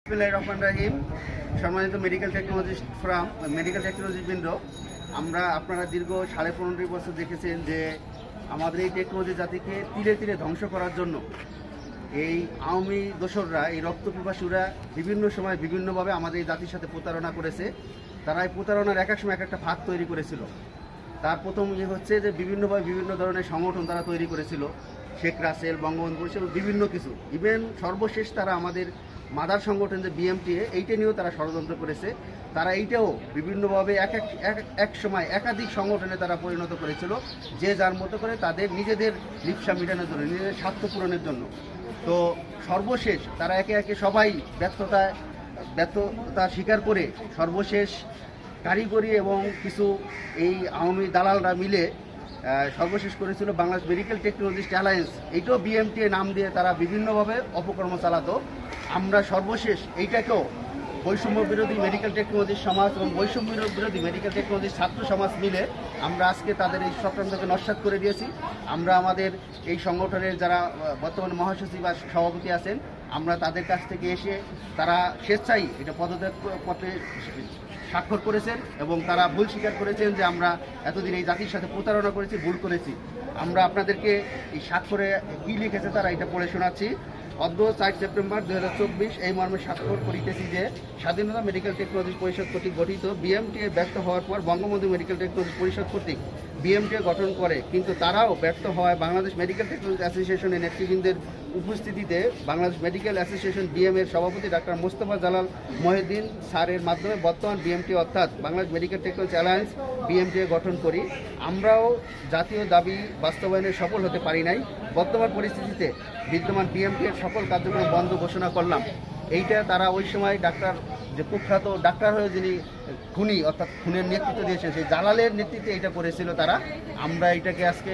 রহমান রাহিম। সম্মানিত medical technologist forum, medical technology বৃন্দ, আমরা আপনারা দীর্ঘ 15.5 বছর দেখেছেন যে আমাদের এই টেকনোলজি জাতিকে তিলে তিলে ধ্বংস করার জন্য এই আওয়ামী দোসররা, এই রক্তপিপাসুরা বিভিন্ন সময় বিভিন্নভাবে আমাদের এই জাতির সাথে প্রতারণা করেছে। তারা এই প্রতারণার এক এক সময় এক একটা ফাঁদ তৈরি করেছিল। তার প্রথম হচ্ছে যে বিভিন্নভাবে বিভিন্ন ধরনের সংগঠন তারা তৈরি করেছিল, শেখ রাসেল, বঙ্গবন্ধু পরিষদ, বিভিন্ন কিছু। ইভেন সর্বশেষ তারা আমাদের মাদার সংগঠন যে বিএমটিএ, এইটা নিয়েও তারা ষড়যন্ত্র করেছে। তারা এইটাও বিভিন্নভাবে এক সময় একাধিক সংগঠনে তারা পরিণত করেছিল, যে যার মতো করে তাদের নিজেদের লিপ্সা মেটানোর জন্য, নিজেদের স্বার্থ পূরণের জন্য। তো সর্বশেষ তারা একে একে সবাই ব্যর্থতা স্বীকার করে সর্বশেষ কারিগরি এবং কিছু এই আওয়ামী দালালরা মিলে সর্বশেষ করেছিল বাংলাদেশ মেডিকেল টেকনোলজিস্ট অ্যালায়েন্স। এইটাও বিএমটিএ নাম দিয়ে তারা বিভিন্নভাবে অপকর্ম চালাতো। আমরা সর্বশেষ এইটাকেও বৈষম্য বিরোধী মেডিকেল টেকনোলজি সমাজ এবং বৈষম্য বিরোধী মেডিকেল টেকনোলজি ছাত্র সমাজ মিলে আমরা আজকে তাদের এই চক্রান্তকে নস্যাৎ করে দিয়েছি। আমরা আমাদের এই সংগঠনের যারা বর্তমানে মহাসচিব বা সভাপতি আছেন, আমরা তাদের কাছ থেকে এসে তারা স্বেচ্ছায় এটা পদত্যাগ পত্রে স্বাক্ষর করেছেন এবং তারা ভুল স্বীকার করেছেন যে আমরা এতদিন এই জাতির সাথে প্রতারণা করেছি, ভুল করেছি। আমরা আপনাদেরকে এই স্বাক্ষরে কী লিখেছে তারা এটা পড়ে শোনাচ্ছি। অদ্য 4 সেপ্টেম্বর 2024 এই মর্মে স্বাক্ষর করিতেছি যে স্বাধীনতা মেডিকেল টেকনোলজি পরিষদ কর্তৃক গঠিত বিএমটিএ ব্যর্থ হওয়ার পর বঙ্গবন্ধু মেডিকেল টেকনোলজি পরিষদ কর্তৃক বিএমটিএ গঠন করে, কিন্তু তারাও ব্যর্থ হওয়ায় বাংলাদেশ মেডিকেল টেকনোলজি অ্যাসোসিয়েশনের নেতৃবৃন্দের উপস্থিতিতে বাংলাদেশ মেডিকেল অ্যাসোসিয়েশন বিএম এর সভাপতি ডাক্তার মোস্তফা জালাল মহিউদ্দিন স্যারের মাধ্যমে বর্তমান বিএমটিএ অর্থাৎ বাংলাদেশ মেডিকেল টেকনোলজি অ্যালায়েন্স বিএমটিএ গঠন করি। আমরাও জাতীয় দাবি বাস্তবায়নে সফল হতে পারি নাই। বর্তমান পরিস্থিতিতে বিদ্যমান বিএমটিএর সকল কার্যক্রম বন্ধ ঘোষণা করলাম। এইটা তারা ওই সময় ডাক্তার, যে কুখ্যাত ডাক্তার হয়ে যিনি খুনি অর্থাৎ খুনের নেতৃত্ব দিয়েছেন, সেই জালালের নেতৃত্বে এটা করেছিল তারা। আমরা এটাকে আজকে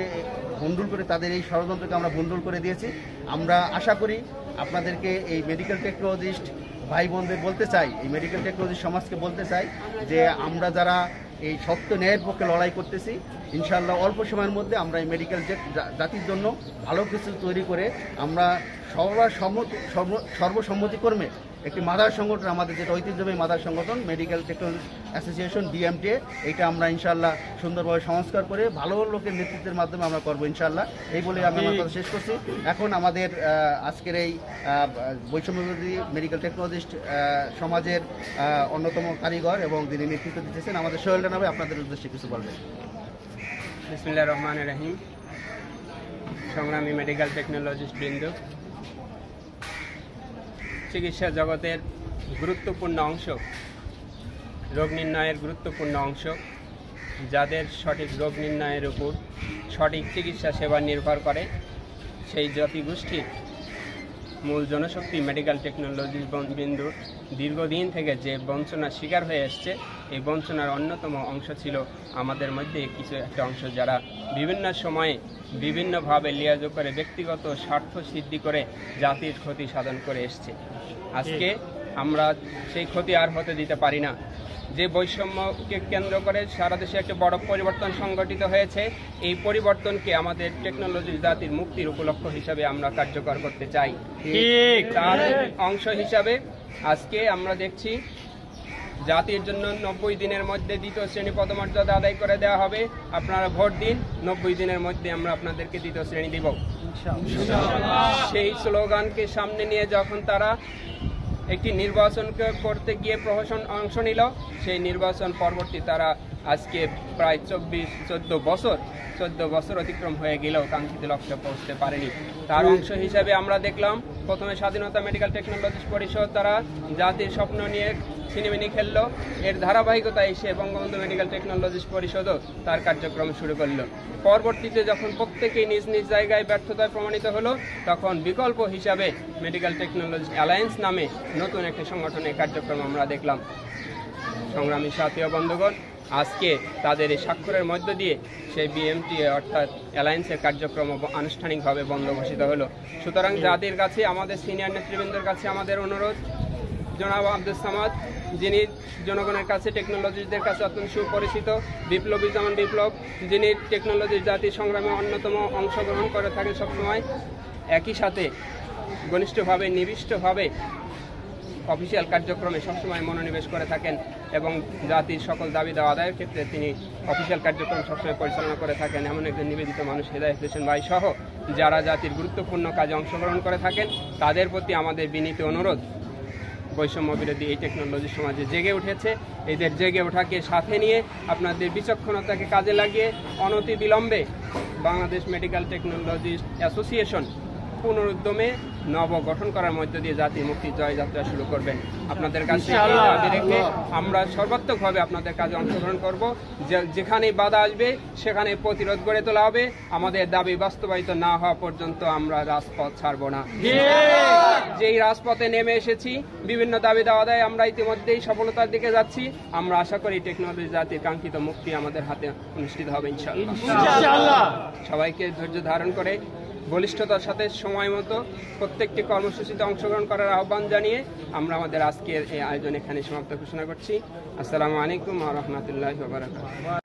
ভণ্ডুল করে, তাদের এই ষড়যন্ত্রকে আমরা ভণ্ডুল করে দিয়েছি। আমরা আশা করি আপনাদেরকে এই মেডিকেল টেকনোলজিস্ট ভাই বোনদের বলতে চাই, এই মেডিকেল টেকনোলজি সমাজকে বলতে চাই যে আমরা যারা এই সত্য ন্যায়ের পক্ষে লড়াই করতেছি, ইনশাআল্লাহ অল্প সময়ের মধ্যে আমরা এই মেডিকেল জাতির জন্য ভালো কিছু তৈরি করে আমরা সর্বসম্মতিক্রমে একটি মাদার সংগঠন, আমাদের যেটা ঐতিহ্যবাহী মাদার সংগঠন মেডিকেল টেকনোলজি অ্যাসোসিয়েশন বিএমটিএ, এইটা আমরা ইনশাআল্লাহ সুন্দরভাবে সংস্কার করে ভালো লোকের নেতৃত্বের মাধ্যমে আমরা করবো ইনশাআল্লাহ। এই বলে আমি আমার কথা শেষ করছি। এখন আমাদের আজকের এই বৈষম্য বিরোধী মেডিকেল টেকনোলজিস্ট সমাজের অন্যতম কারিগর এবং যিনি নেতৃত্ব দিতেছেন আমাদের সোহেল রানা ভাই আপনাদের উদ্দেশ্যে কিছু বলবেন। বিসমিল্লাহির রহমানির রহিম। সংগ্রামী মেডিকেল টেকনোলজিস্ট বৃন্দ, চিকিৎসা জগতের গুরুত্বপূর্ণ অংশ, রোগ নির্ণয়ের গুরুত্বপূর্ণ অংশ, যাদের সঠিক রোগ নির্ণয়ের উপর সঠিক চিকিৎসা সেবা নির্ভর করে, সেই জাতিগোষ্ঠীর মূল জনশক্তি মেডিকেল টেকনোলজি বিন্দু দীর্ঘদিন থেকে যে বঞ্চনার শিকার হয়ে এসছে, এই বঞ্চনার অন্যতম অংশ ছিল আমাদের মধ্যে কিছু একটা অংশ, যারা বিভিন্ন সময়ে বিভিন্নভাবে লিয়াজো করে ব্যক্তিগত স্বার্থ সিদ্ধি করে জাতির ক্ষতি সাধন করে এসছে। আজকে আমরা সেই ক্ষতি আর হতে দিতে পারি না। যে বৈষম্যকে কেন্দ্র করে সারা দেশে একটা বড় পরিবর্তন সংঘটিত হয়েছে, এই পরিবর্তনকে আমাদের টেকনোলজি জাতির মুক্তির উপলক্ষ হিসাবে আমরা কার্যকর করতে চাই। তার অংশ হিসাবে আজকে আমরা দেখছি জাতির জন্য 90 দিনের মধ্যে 2য় শ্রেণী পদমর্যাদা আদায় করে দেওয়া হবে। আপনারা ভোট দিন, 90 দিনের মধ্যে আমরা আপনাদেরকে 2য় শ্রেণী দিব। সেই স্লোগানকে সামনে নিয়ে যখন তারা একটি নির্বাচন করতে গিয়ে প্রশাসন অংশ নিল, সেই নির্বাচন পরবর্তী তারা আজকে প্রায় 14 বছর অতিক্রম হয়ে গেলেও কাঙ্ক্ষিত লক্ষ্যে পৌঁছতে পারেনি। তার অংশ হিসাবে আমরা দেখলাম প্রথমে স্বাধীনতা মেডিকেল টেকনোলজি পরিষদ তারা জাতির স্বপ্ন নিয়ে ছিনিমিনি খেলল, এর ধারাবাহিকতা এসে বঙ্গবন্ধু মেডিকেল টেকনোলজি পরিষদও তার কার্যক্রম শুরু করলো। পরবর্তীতে যখন প্রত্যেকেই নিজ নিজ জায়গায় ব্যর্থতায় প্রমাণিত হলো, তখন বিকল্প হিসাবে মেডিকেল টেকনোলজি অ্যালায়েন্স নামে নতুন একটি সংগঠনের কার্যক্রম আমরা দেখলাম। সংগ্রামী সাথী ও বন্ধুগণ, আজকে তাদের এই স্বাক্ষরের মধ্য দিয়ে সেই বিএমটিএ অর্থাৎ অ্যালায়েন্সের কার্যক্রম আনুষ্ঠানিকভাবে বন্ধ ঘোষিত হলো। সুতরাং যাদের কাছে, আমাদের সিনিয়র নেতৃবৃন্দের কাছে আমাদের অনুরোধ, জনাব আব্দুল সামাদ, যিনি জনগণের কাছে টেকনোলজিদের কাছে অত্যন্ত সুপরিচিত, বিপ্লবী যেমন বিপ্লব, যিনি টেকনোলজি জাতির সংগ্রামে অন্যতম অংশগ্রহণ করে থাকেন সবসময়, একই সাথে ঘনিষ্ঠভাবে নিবিষ্টভাবে অফিসিয়াল কার্যক্রমে সবসময় মনোনিবেশ করে থাকেন এবং জাতির সকল দাবি দাওয়া আদায়ের ক্ষেত্রে তিনি অফিসিয়াল কার্যক্রম সবসময় পরিচালনা করে থাকেন এমন একজন নিবেদিত মানুষ হেদায়েত হোসেন ভাই সহ যারা জাতির গুরুত্বপূর্ণ কাজে অংশগ্রহণ করে থাকেন তাদের প্রতি আমাদের বিনীত অনুরোধ, বৈষম্য বিরোধী এই টেকনোলজি সমাজে জেগে উঠেছে, এদের জেগে ওঠাকে সাথে নিয়ে আপনাদের বিচক্ষণতাকে কাজে লাগিয়ে অনতি বিলম্বে বাংলাদেশ মেডিকেল টেকনোলজিস্ট অ্যাসোসিয়েশন পুনরুদ্যমে নবগঠন করার মধ্য দিয়ে জাতির মুক্তির জয়যাত্রা শুরু করবেন। আপনাদের কাছে এই দাবি রেখে আমরা সর্বাত্মকভাবে আপনাদের কাজে অংশগ্রহণ করব। যেখানে বাধা আসবে সেখানে প্রতিরোধ গড়ে তোলা হবে। আমাদের দাবি বাস্তবায়িত না হওয়া পর্যন্ত আমরা রাজপথ ছাড়ব না। যেই রাজপথে নেমে এসেছি, বিভিন্ন দাবি দাওয়া দেয় আমরা ইতিমধ্যেই সফলতার দিকে যাচ্ছি। আমরা আশা করি টেকনোলজি জাতির কাঙ্ক্ষিত মুক্তি আমাদের হাতে অনুষ্ঠিত হবে ইনশাআল্লাহ। সবাইকে ধৈর্য ধারণ করে বলিষ্ঠতার সাথে সময় মতো প্রত্যেকটি কর্মসূচিতে অংশগ্রহণ করার আহ্বান জানিয়ে আমরা আমাদের আজকের এই আয়োজন এখানে সমাপ্ত ঘোষণা করছি। আসসালামু আলাইকুম ওয়া রাহমাতুল্লাহি ওয়া বারাকাতুহু।